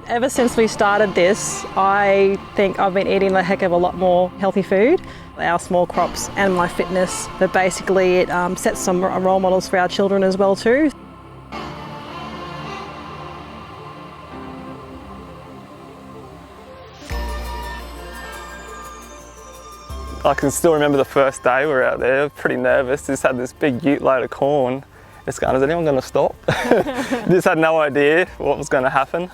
Ever since we started this, I think I've been eating a heck of a lot more healthy food. Our small crops and my fitness, but basically it sets some role models for our children as well too. I can still remember the first day we were out there, pretty nervous, just had this big ute load of corn. Just going, is anyone going to stop? Just had no idea what was going to happen.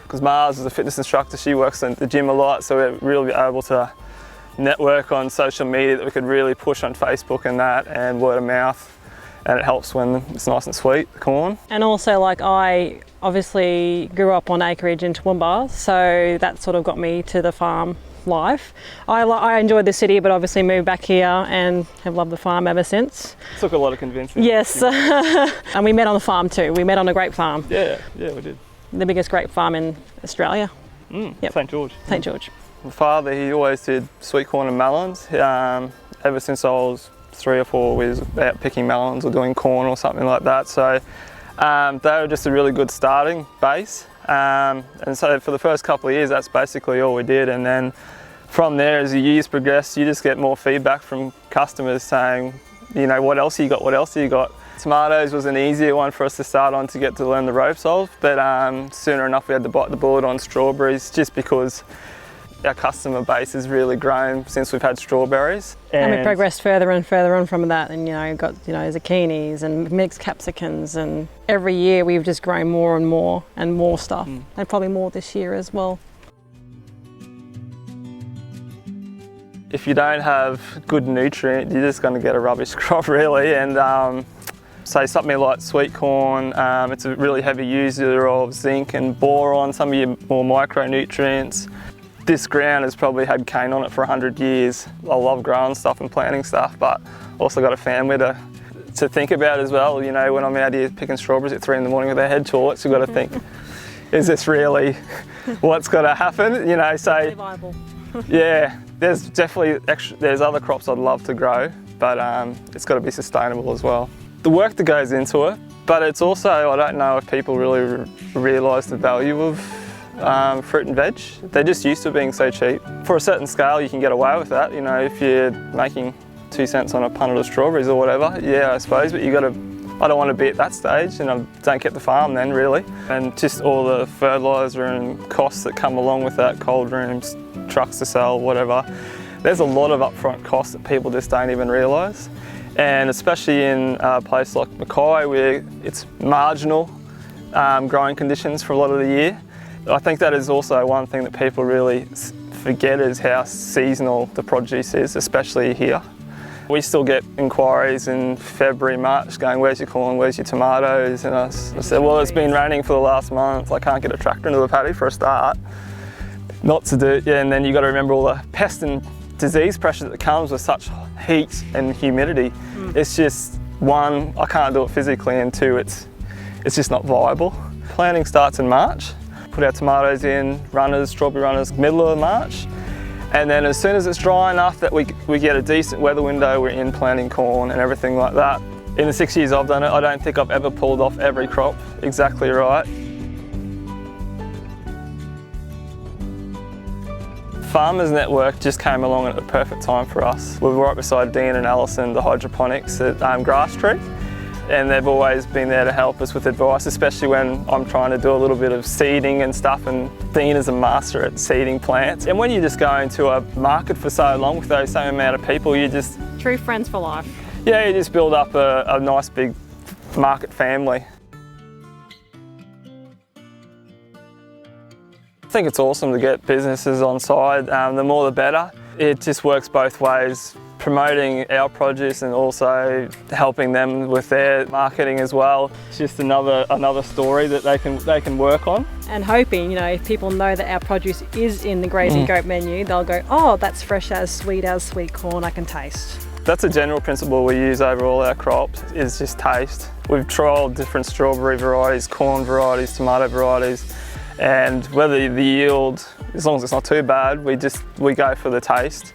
Because Mars is a fitness instructor, she works in the gym a lot, so we're really able to network on social media that we could really push on Facebook and that, and word of mouth. And it helps when it's nice and sweet, the corn. And also, like, I obviously grew up on acreage in Toowoomba, so that sort of got me to the farm life. I enjoyed the city, but obviously moved back here and have loved the farm ever since. Took a lot of convincing. Yes, and we met on the farm too. We met on a grape farm. Yeah, we did. The biggest grape farm in Australia. Yep. St George. St George. My father, he always did sweet corn and melons. Ever since I was 3 or 4, we was out picking melons or doing corn or something like that. So they were just a really good starting base. And so for the first couple of years, that's basically all we did. And then from there, as the years progress, you just get more feedback from customers saying, you know, what else you got, what else you got. Tomatoes was an easier one for us to start on to get to learn the ropes of, but sooner enough we had to bite the bullet on strawberries, just because our customer base has really grown since we've had strawberries. And we progressed further and further on from that, and got zucchinis and mixed capsicums, and every year we've just grown more and more stuff, and probably more this year as well. If you don't have good nutrient, you're just going to get a rubbish crop really. And say something like sweet corn, it's a really heavy user of zinc and boron, some of your more micronutrients. This ground has probably had cane on it for 100 years. I love growing stuff and planting stuff, but also got a family to think about as well. You know, when I'm out here picking strawberries at 3 in the morning with our head torch, you've got to think, is this really what's got to happen? You know, so Viable. yeah, there's definitely there's other crops I'd love to grow, but it's got to be sustainable as well. The work that goes into it, but it's also, I don't know if people really realise the value of fruit and veg. They're just used to being so cheap. For a certain scale, you can get away with that. You know, if you're making 2 cents on a punnet of strawberries or whatever, yeah, I suppose, but I don't want to be at that stage, and I don't get the farm then really. And just all the fertiliser and costs that come along with that, cold rooms, trucks to sell, whatever. There's a lot of upfront costs that people just don't even realise. And especially in a place like Mackay, where it's marginal growing conditions for a lot of the year. I think that is also one thing that people really forget, is how seasonal the produce is, especially here. We still get inquiries in February, March going, where's your corn, where's your tomatoes? And I said, well, it's been raining for the last month. I can't get a tractor into the paddy for a start. Not to do, yeah, and then you've got to remember all the pest and disease pressure that comes with such heat and humidity. It's just, one, I can't do it physically, and two, it's just not viable. Planting starts in March. Put our tomatoes in, runners, strawberry runners, middle of March. And then as soon as it's dry enough that we get a decent weather window, we're in planting corn and everything like that. In the 6 years I've done it, I don't think I've ever pulled off every crop exactly right. Farmers Network just came along at the perfect time for us. We were right beside Dean and Alison, the hydroponics at Grass Tree, and they've always been there to help us with advice, especially when I'm trying to do a little bit of seeding and stuff, and Dean is a master at seeding plants. And when you just go into a market for so long with those same amount of people, you just... True friends for life. Yeah, you just build up a nice big market family. I think it's awesome to get businesses on side. The more the better. It just works both ways, promoting our produce and also helping them with their marketing as well. It's just another story that they can work on. And hoping, if people know that our produce is in the Grazing Goat menu, they'll go, oh, that's fresh as sweet corn I can taste. That's a general principle we use over all our crops, is just taste. We've trialled different strawberry varieties, corn varieties, tomato varieties, and whether the yield, as long as it's not too bad, we go for the taste.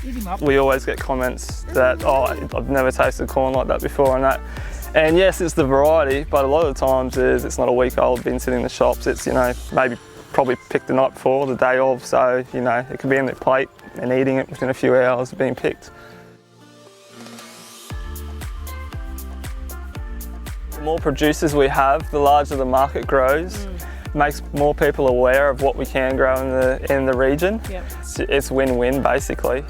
Easy, Mo. up. We always get comments that, oh, I've never tasted corn like that before and that. And yes, it's the variety, but a lot of the times it's not a week old, been sitting in the shops. It's, you know, maybe probably picked the night before, the day of, so, you know, it could be in their plate and eating it within a few hours of being picked. The more producers we have, the larger the market grows. Makes more people aware of what we can grow in the region. Yep. It's win-win basically.